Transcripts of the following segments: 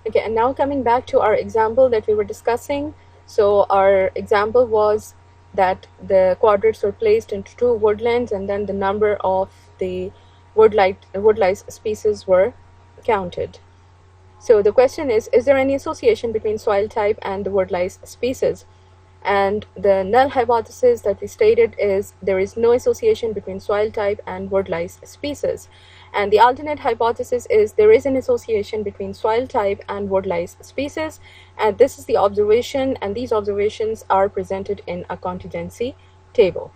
Okay, and now coming back to our example that we were discussing. So our example was that the quadrants were placed into two woodlands, and then the number of the woodlice species were counted. So the question is there any association between soil type and the woodlice species? And the null hypothesis that we stated is there is no association between soil type and woodlice species. And the alternate hypothesis is there is an association between soil type and woodlice species. And this is the observation, and these observations are presented in a contingency table.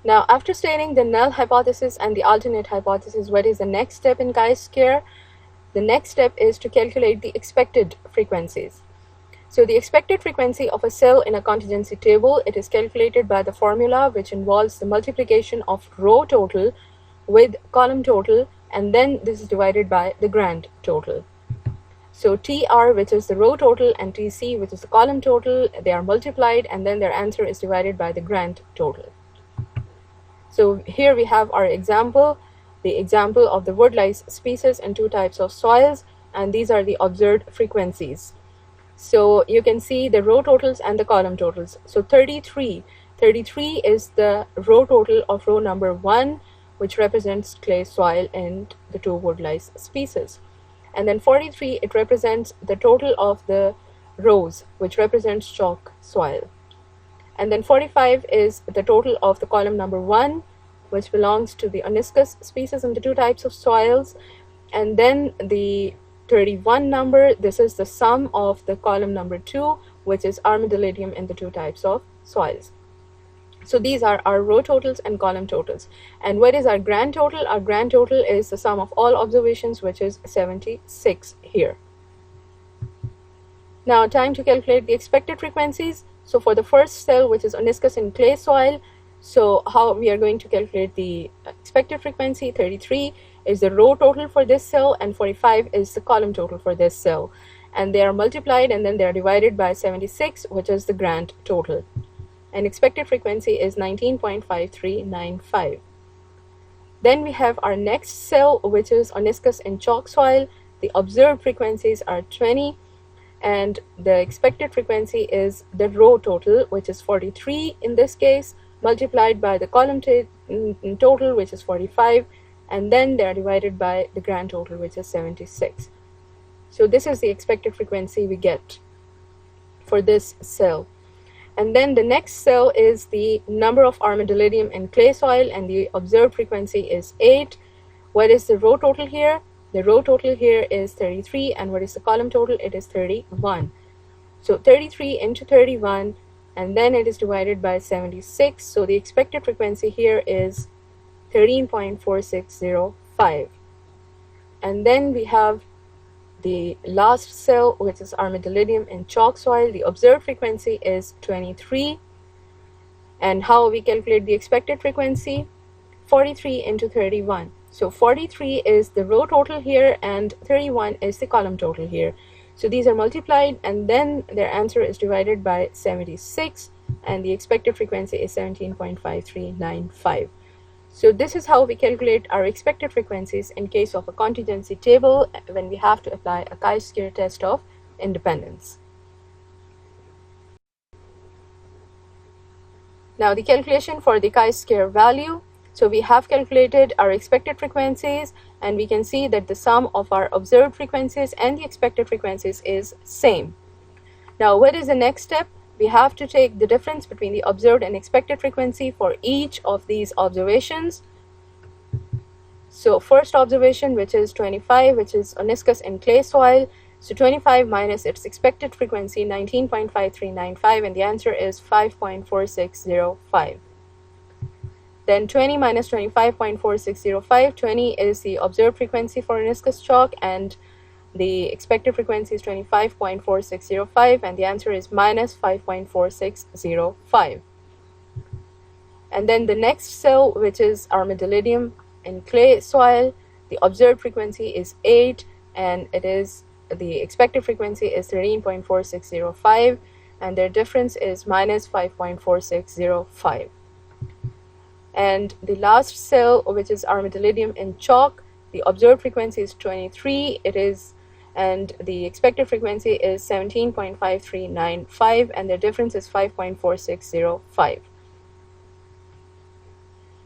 Now, after stating the null hypothesis and the alternate hypothesis, what is the next step in chi-square? The next step is to calculate the expected frequencies. So the expected frequency of a cell in a contingency table, it is calculated by the formula which involves the multiplication of row total with column total, and then this is divided by the grand total. So TR, which is the row total, and TC, which is the column total, they are multiplied, and then their answer is divided by the grand total. So here we have our example, the example of the woodlice species in two types of soils, and these are the observed frequencies. So you can see the row totals and the column totals. So 33 is the row total of row number 1, which represents clay soil and the two woodlice species. And then 43, it represents the total of the rows, which represents chalk soil. And then 45 is the total of the column number 1, which belongs to the Oniscus species in the two types of soils. And then the 31 number, this is the sum of the column number 2, which is armadillidium in the two types of soils. So these are our row totals and column totals. And what is our grand total? Our grand total is the sum of all observations, which is 76 here. Now time to calculate the expected frequencies. So for the first cell, which is Oniscus in clay soil, so how we are going to calculate the expected frequency? 33 is the row total for this cell, and 45 is the column total for this cell. And they are multiplied, and then they are divided by 76, which is the grand total. And expected frequency is 19.5395. Then we have our next cell, which is Oniscus in chalk soil. The observed frequencies are 20, and the expected frequency is the row total, which is 43 in this case, multiplied by the column total, which is 45, and then they are divided by the grand total, which is 76. So this is the expected frequency we get for this cell. And then the next cell is the number of armadillidium in clay soil, and the observed frequency is 8. What is the row total here? The row total here is 33, and what is the column total? It is 31. So 33 into 31, and then it is divided by 76. So the expected frequency here is 13.4605. And then we have the last cell, which is armadillidium in chalk soil. The observed frequency is 23. And how we calculate the expected frequency? 43 into 31. So 43 is the row total here, and 31 is the column total here. So these are multiplied, and then their answer is divided by 76, and the expected frequency is 17.5395. So this is how we calculate our expected frequencies in case of a contingency table when we have to apply a chi-square test of independence. Now the calculation for the chi-square value. So we have calculated our expected frequencies, and we can see that the sum of our observed frequencies and the expected frequencies is same. Now what is the next step? We have to take the difference between the observed and expected frequency for each of these observations. So first observation, which is 25, which is Oniscus in clay soil. So 25 minus its expected frequency, 19.5395, and the answer is 5.4605. Then 20 minus 25.4605, 20 is the observed frequency for Oniscus chalk, and the expected frequency is 25.4605, and the answer is minus 5.4605. And then the next cell, which is armadillidium in clay soil, the observed frequency is 8, and the expected frequency is 13.4605, and their difference is minus 5.4605. And the last cell, which is armadillidium in chalk, the observed frequency is 23, and the expected frequency is 17.5395, and the difference is 5.4605.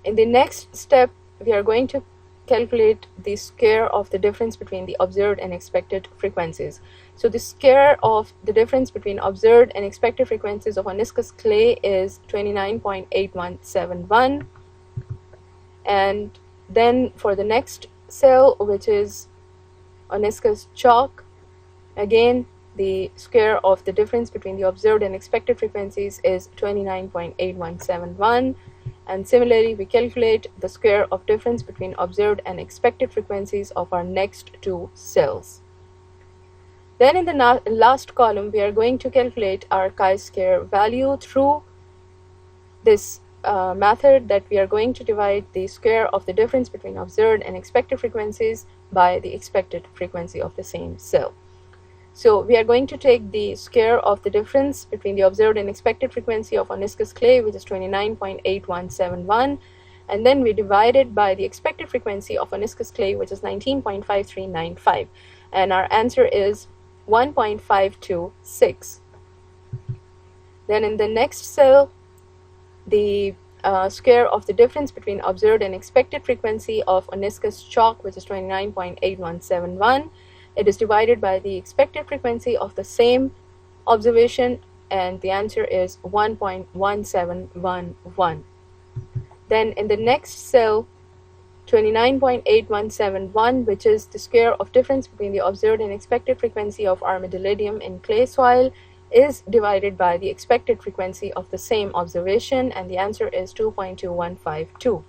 In the next step, we are going to calculate the square of the difference between the observed and expected frequencies. So the square of the difference between observed and expected frequencies of viscous clay is 29.8171. And then for the next cell, which is viscous chalk, again the square of the difference between the observed and expected frequencies is 29.8171. And similarly, we calculate the square of difference between observed and expected frequencies of our next two cells. Then in the last column, we are going to calculate our chi-square value through this method that we are going to divide the square of the difference between observed and expected frequencies by the expected frequency of the same cell. So we are going to take the square of the difference between the observed and expected frequency of viscous clay, which is 29.8171, and then we divide it by the expected frequency of viscous clay, which is 19.5395, and our answer is 1.526. Then in the next cell, the square of the difference between observed and expected frequency of viscous chalk, which is 29.8171, it is divided by the expected frequency of the same observation, and the answer is 1.1711. Then in the next cell, 29.8171, which is the square of difference between the observed and expected frequency of armadillidium in clay soil, is divided by the expected frequency of the same observation, and the answer is 2.2152.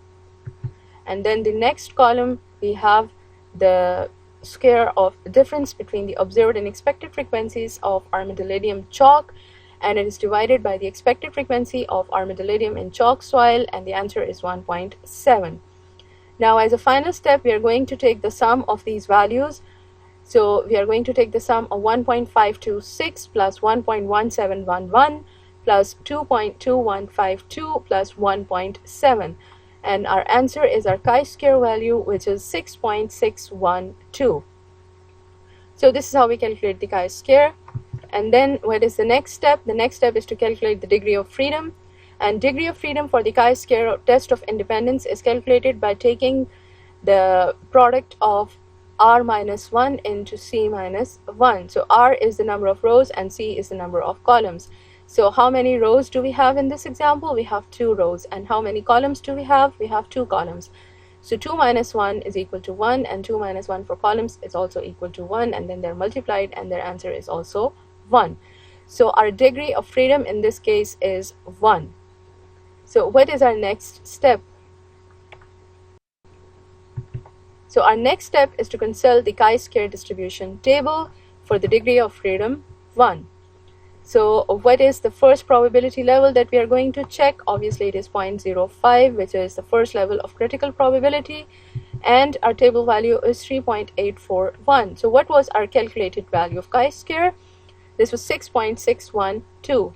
And then the next column, we have the square of the difference between the observed and expected frequencies of armadillidium chalk, and it is divided by the expected frequency of armadillidium in chalk soil, and the answer is 1.7. Now, as a final step, we are going to take the sum of these values. So we are going to take the sum of 1.526 plus 1.1711 plus 2.2152 plus 1.7. And our answer is our chi-square value, which is 6.612. So this is how we calculate the chi-square. And then what is the next step? The next step is to calculate the degree of freedom. And degree of freedom for the chi-square test of independence is calculated by taking the product of r minus 1 into c minus 1. So r is the number of rows and c is the number of columns. So how many rows do we have in this example? We have 2 rows. And how many columns do we have? We have 2 columns. So 2 minus 1 is equal to 1, and 2 minus 1 for columns is also equal to 1, and then they're multiplied and their answer is also 1. So our degree of freedom in this case is 1. So what is our next step? So our next step is to consult the chi-square distribution table for the degree of freedom 1. So what is the first probability level that we are going to check? Obviously it is 0.05, which is the first level of critical probability, and our table value is 3.841. So what was our calculated value of chi-square? This was 6.612.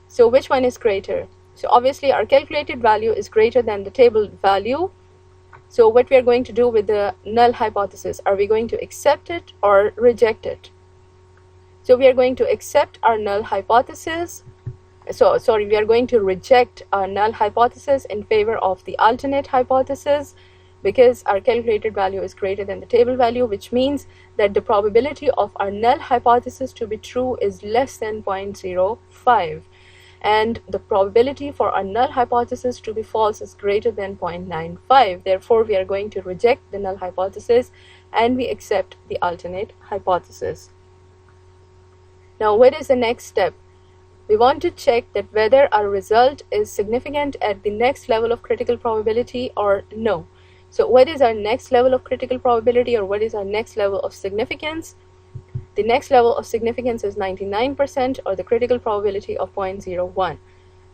So which one is greater? So obviously our calculated value is greater than the table value. So what we are going to do with the null hypothesis, are we going to accept it or reject it? So we are going to accept our null hypothesis. We are going to reject our null hypothesis in favor of the alternate hypothesis, because our calculated value is greater than the table value, which means that the probability of our null hypothesis to be true is less than 0.05. And the probability for our null hypothesis to be false is greater than 0.95. Therefore, we are going to reject the null hypothesis and we accept the alternate hypothesis. Now, what is the next step? We want to check that whether our result is significant at the next level of critical probability or no. So what is our next level of critical probability, or what is our next level of significance? The next level of significance is 99%, or the critical probability of 0.01.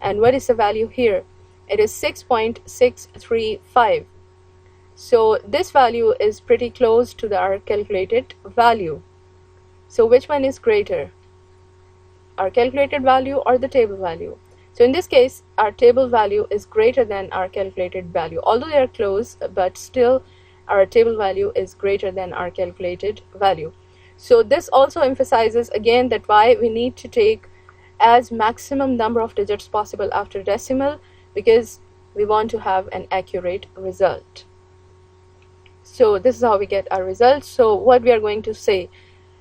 And what is the value here? It is 6.635. So this value is pretty close to our calculated value. So which one is greater? Our calculated value or the table value? So in this case, our table value is greater than our calculated value. Although they are close, but still our table value is greater than our calculated value. So this also emphasizes again that why we need to take as maximum number of digits possible after decimal, because we want to have an accurate result. So this is how we get our results. So what we are going to say,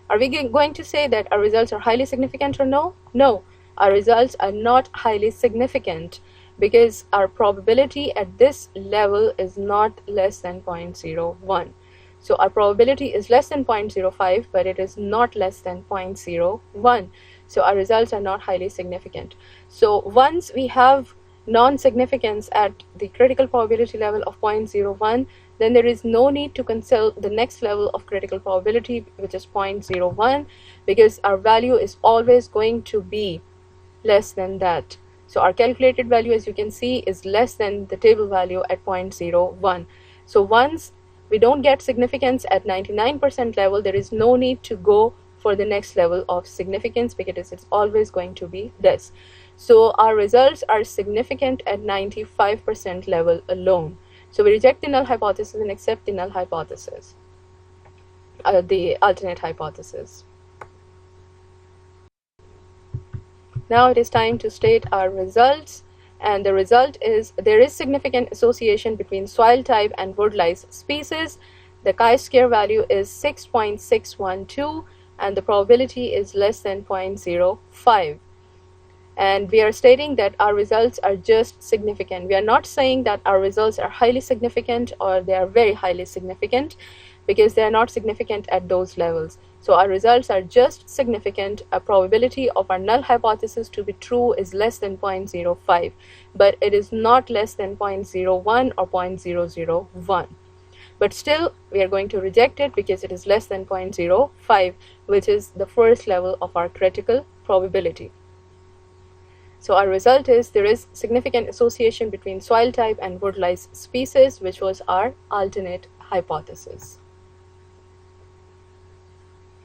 are we going to say that our results are highly significant or no? No, our results are not highly significant because our probability at this level is not less than 0.01. So our probability is less than 0.05, but it is not less than 0.01. So our results are not highly significant. So once we have non-significance at the critical probability level of 0.01, then there is no need to consult the next level of critical probability, which is 0.01, because our value is always going to be less than that. So our calculated value, as you can see, is less than the table value at 0.01. So once we don't get significance at 99% level, there is no need to go for the next level of significance because it's always going to be this. So our results are significant at 95% level alone. So we reject the null hypothesis and accept the null hypothesis, the alternate hypothesis. Now it is time to state our results, and the result is there is significant association between soil type and wood lice species. The chi-square value is 6.612 and the probability is less than 0.05. And we are stating that our results are just significant. We are not saying that our results are highly significant or they are very highly significant, because they are not significant at those levels. So our results are just significant. A probability of our null hypothesis to be true is less than 0.05, but it is not less than 0.01 or 0.001. But still, we are going to reject it because it is less than 0.05, which is the first level of our critical probability. So our result is there is significant association between soil type and wood lice species, which was our alternate hypothesis.